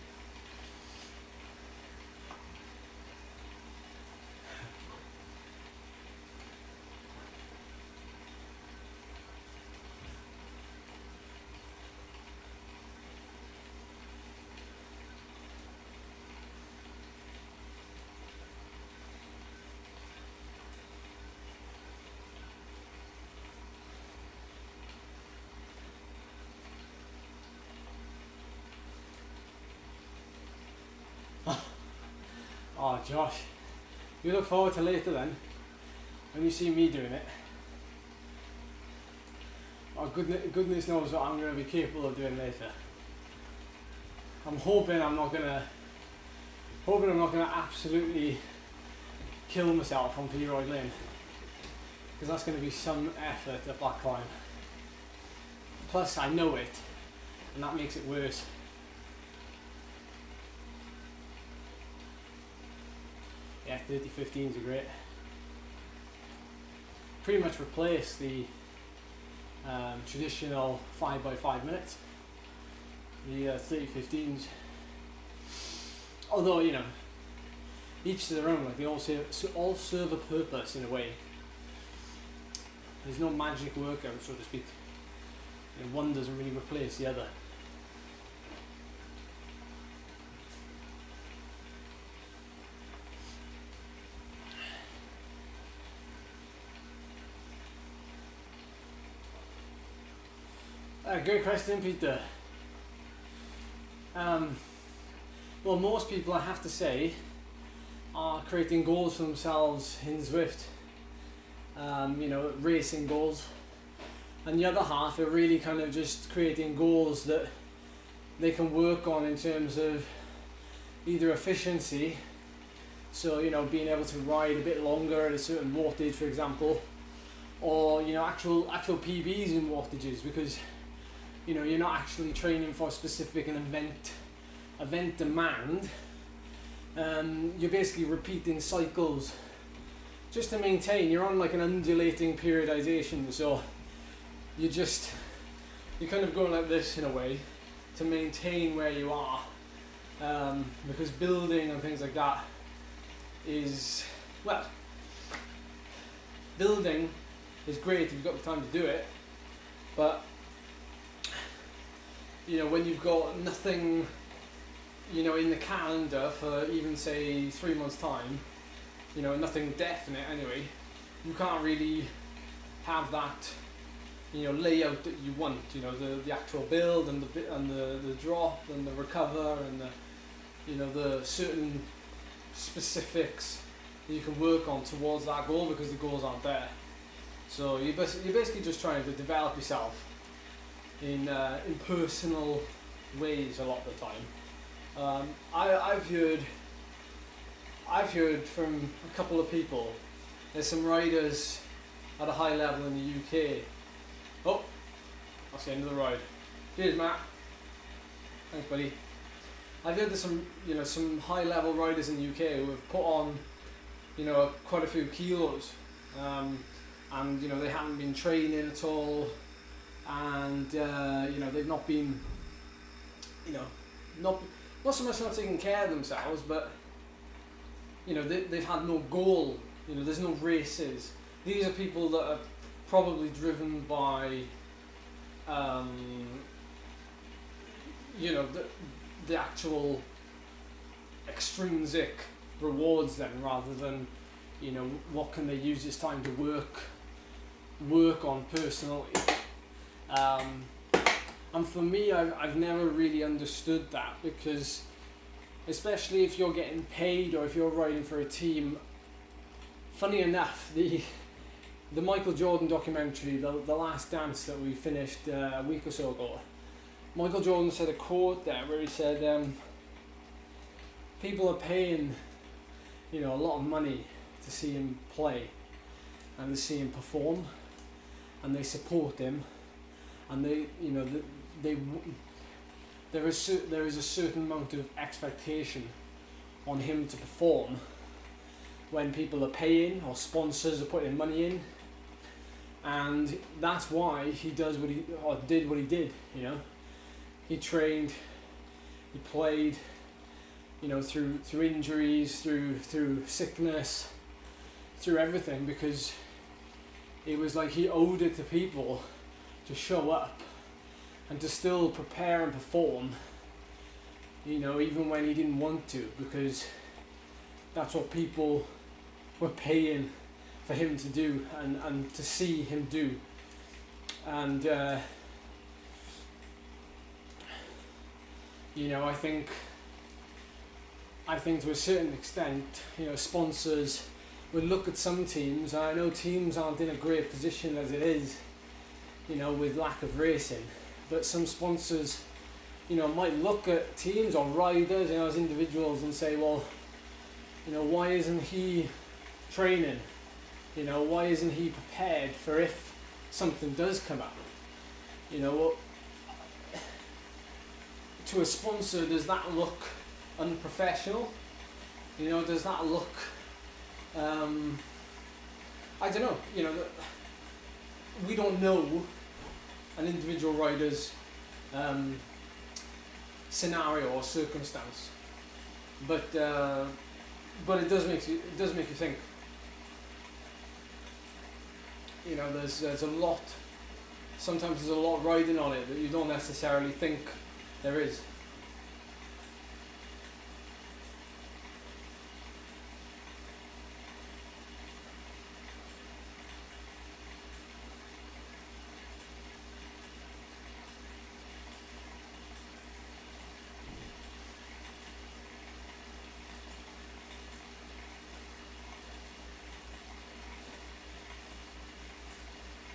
Oh Josh, you look forward to later then, when you see me doing it. Oh goodness knows what I'm going to be capable of doing later. I'm hoping I'm not going to absolutely kill myself on P-Royd Lane, because that's going to be some effort up that climb. Plus I know it, and that makes it worse. Yeah, 30-15s are great. Pretty much replace the traditional 5 by 5 minutes. The 30-15s. Although, you know, each to their own, like they all serve a purpose in a way. There's no magic workout, so to speak. And one doesn't really replace the other. Great question, Peter. Well, most people, I have to say, are creating goals for themselves in Zwift. You know, racing goals. And the other half are really kind of just creating goals that they can work on in terms of either efficiency, so, you know, being able to ride a bit longer at a certain wattage, for example, or, you know, actual PBs in wattages, because, you know, you're not actually training for a specific event demand. You're basically repeating cycles just to maintain. You're on like an undulating periodization, so you're kind of going like this in a way to maintain where you are, because building and things like that is, well, building is great if you've got the time to do it, but, you know, when you've got nothing, you know, in the calendar for even say 3 months time, you know, nothing definite anyway, you can't really have that, you know, layout that you want, you know, the actual build and the drop and the recover and the, you know, the certain specifics that you can work on towards that goal, because the goals aren't there. So you're basically just trying to develop yourself in personal ways a lot of the time. I've heard from a couple of people. There's some riders at a high level in the UK. Oh, that's the end of the ride. Cheers, Matt. Thanks, buddy. I've heard there's some high level riders in the UK who have put on, you know, quite a few kilos, and, you know, they haven't been training at all, and, you know, they've not been, you know, not so much not taking care of themselves, but, you know, they've had no goal. You know, there's no races. These are people that are probably driven by, you know, the actual extrinsic rewards then, rather than, you know, what can they use this time to work on personally. And for me, I've never really understood that, because especially if you're getting paid or if you're riding for a team, funny enough, the Michael Jordan documentary, The Last Dance, that we finished a week or so ago, Michael Jordan said a quote there where he said, people are paying, a lot of money to see him play and to see him perform, and they support him, and there is a certain amount of expectation on him to perform when people are paying or sponsors are putting money in, and that's why he did what he did. He trained, he played, through injuries, through sickness, through everything, because it was like he owed it to people to show up and to still prepare and perform, even when he didn't want to, because that's what people were paying for him to do and to see him do. And I think to a certain extent, sponsors would look at some teams. I know teams aren't in a great position as it is, with lack of racing, but some sponsors, might look at teams or riders, as individuals and say, well, why isn't he training? Why isn't he prepared for if something does come up? To a sponsor, does that look unprofessional? Does that look, I don't know, we don't know an individual rider's scenario or circumstance, but it does make you think. There's a lot. Sometimes there's a lot riding on it that you don't necessarily think there is.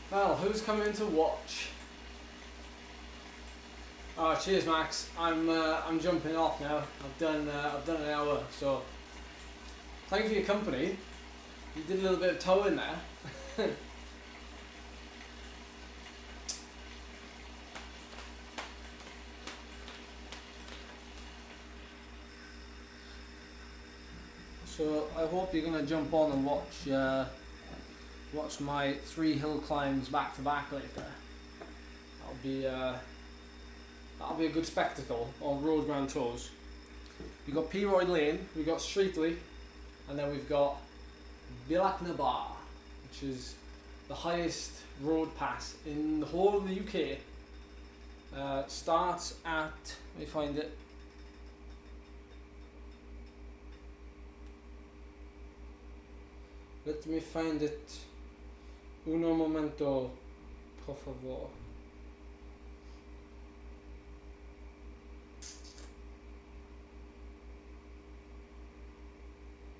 Well, who's coming to watch? Oh, cheers, Max. I'm jumping off now. I've done an hour, so thank you for your company. You did a little bit of towing there. So I hope you're gonna jump on and watch my 3 hill climbs back to back later. That'll be a good spectacle on Road Grand Tours. We've got P-Roy Lane, we've got Streatley, and then we've got Bynea, which is the highest road pass in the whole of the UK. Starts at, let me find it. Let me find it. Uno momento, por favor.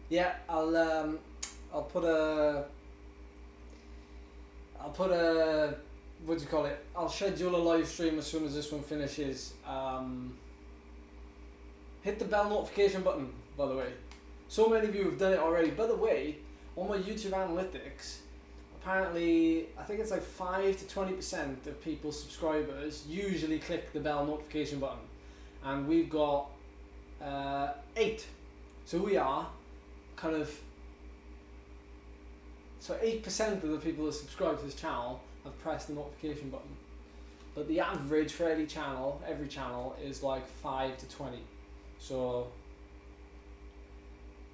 Yeah, I'll put a what do you call it? I'll schedule a live stream as soon as this one finishes. Hit the bell notification button, by the way. So many of you have done it already. By the way, on my YouTube analytics, apparently, I think it's like 5 to 20% of people's subscribers usually click the bell notification button, and we've got 8. So we are kind of, so 8% of the people that subscribe to this channel have pressed the notification button, but the average for every channel is like 5 to 20. So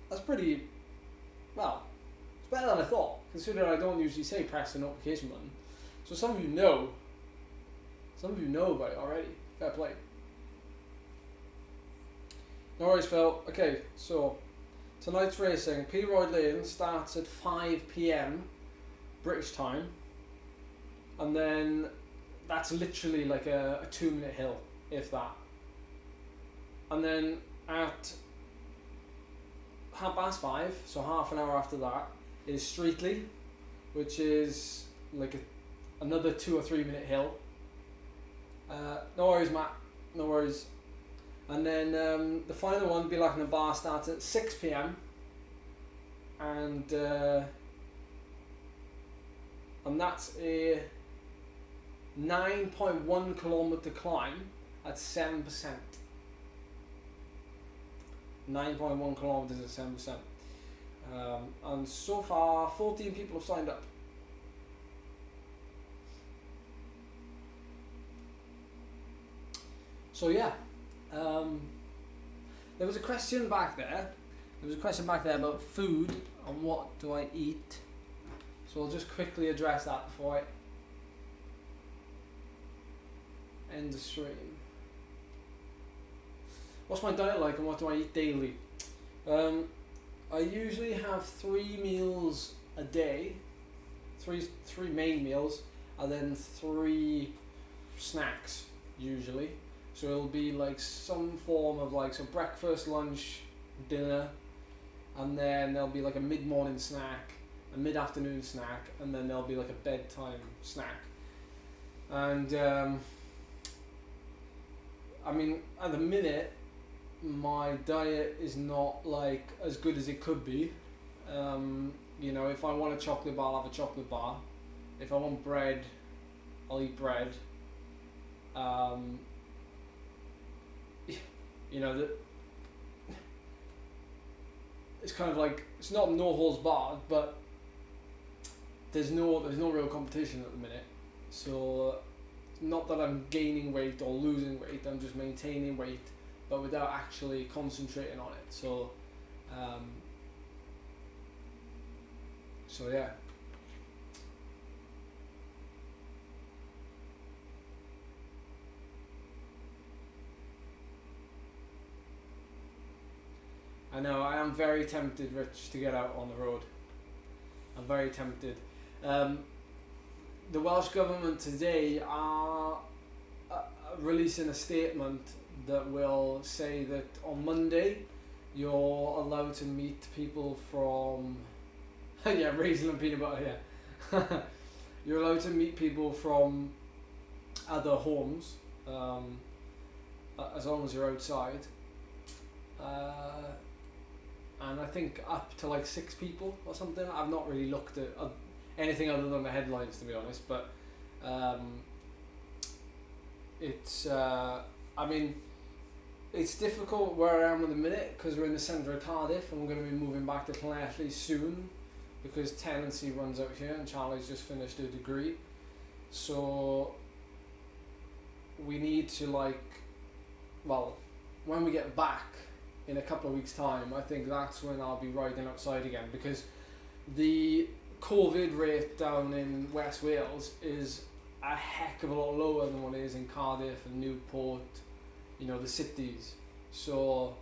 that's pretty, well, it's better than I thought, considering I don't usually say press the notification button. So some of you know about it already. Fair play. No worries, Phil. Okay, so tonight's racing, P-Roy Lane starts at 5 PM British time, and then that's literally like a 2-minute hill, if that. And then at 5:30, so half an hour after that, is Streatley, which is like another 2 or 3 minute hill. No worries, Matt. No worries. And then the final one, Be Like in a Bar, starts at 6 p.m. and that's a 9.1 kilometer climb at 7%. 9.1 kilometers at 7%. And so far, 14 people have signed up. So yeah, there was a question back there. About food and what do I eat. So I'll just quickly address that before I end the stream. What's my diet like and what do I eat daily? I usually have 3 meals a day, three main meals, and then 3 snacks usually. So it'll be like some form of like, so breakfast, lunch, dinner, and then there'll be like a mid-morning snack, a mid-afternoon snack, and then there'll be like a bedtime snack. And I mean, at the minute, my diet is not like as good as it could be. You know, if I want a chocolate bar, I'll have a chocolate bar. If I want bread, I'll eat bread. You know, it's kind of like, it's not no holds barred, but there's no real competition at the minute. So not that I'm gaining weight or losing weight, I'm just maintaining weight, but without actually concentrating on it. So yeah. I know, I am very tempted, Rich, to get out on the road. I'm very tempted. The Welsh Government today are releasing a statement that will say that on Monday you're allowed to meet people from yeah, raisin and peanut butter, yeah. You're allowed to meet people from other homes, as long as you're outside. And I think up to like 6 people or something. I've not really looked at anything other than the headlines, to be honest, but it's I mean, it's difficult where I am at the minute because we're in the centre of Cardiff and we're going to be moving back to Llanelli soon because tenancy runs out here and Charlie's just finished a degree, so we need to, like, well, when we get back in a couple of weeks' time, I think that's when I'll be riding outside again, because the COVID rate down in West Wales is a heck of a lot lower than what it is in Cardiff and Newport, you know, the cities. So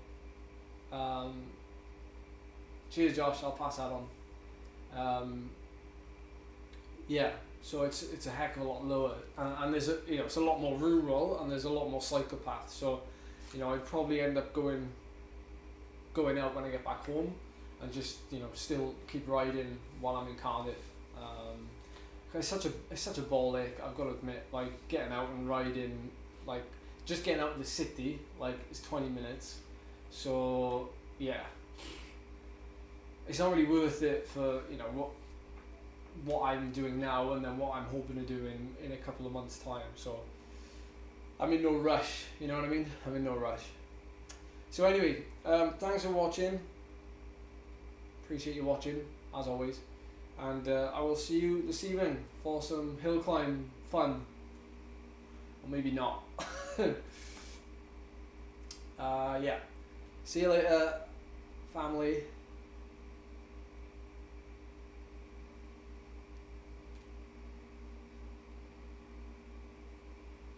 cheers, Josh, I'll pass that on. Yeah, so it's a heck of a lot lower, and there's it's a lot more rural and there's a lot more psychopaths. So, you know, I'd probably end up going out when I get back home and just, you know, still keep riding while I'm in Cardiff. It's such a ball ache, I've got to admit. Like, getting out and riding, like just getting out of the city, like, it's 20 minutes. So yeah, it's not really worth it for, you know, what I'm doing now and then what I'm hoping to do in a couple of months' time. So I'm in no rush, you know what I mean? I'm in no rush. So anyway, thanks for watching. Appreciate you watching, as always. And I will see you this evening for some hill climb fun. Or maybe not. Yeah. See you later, family.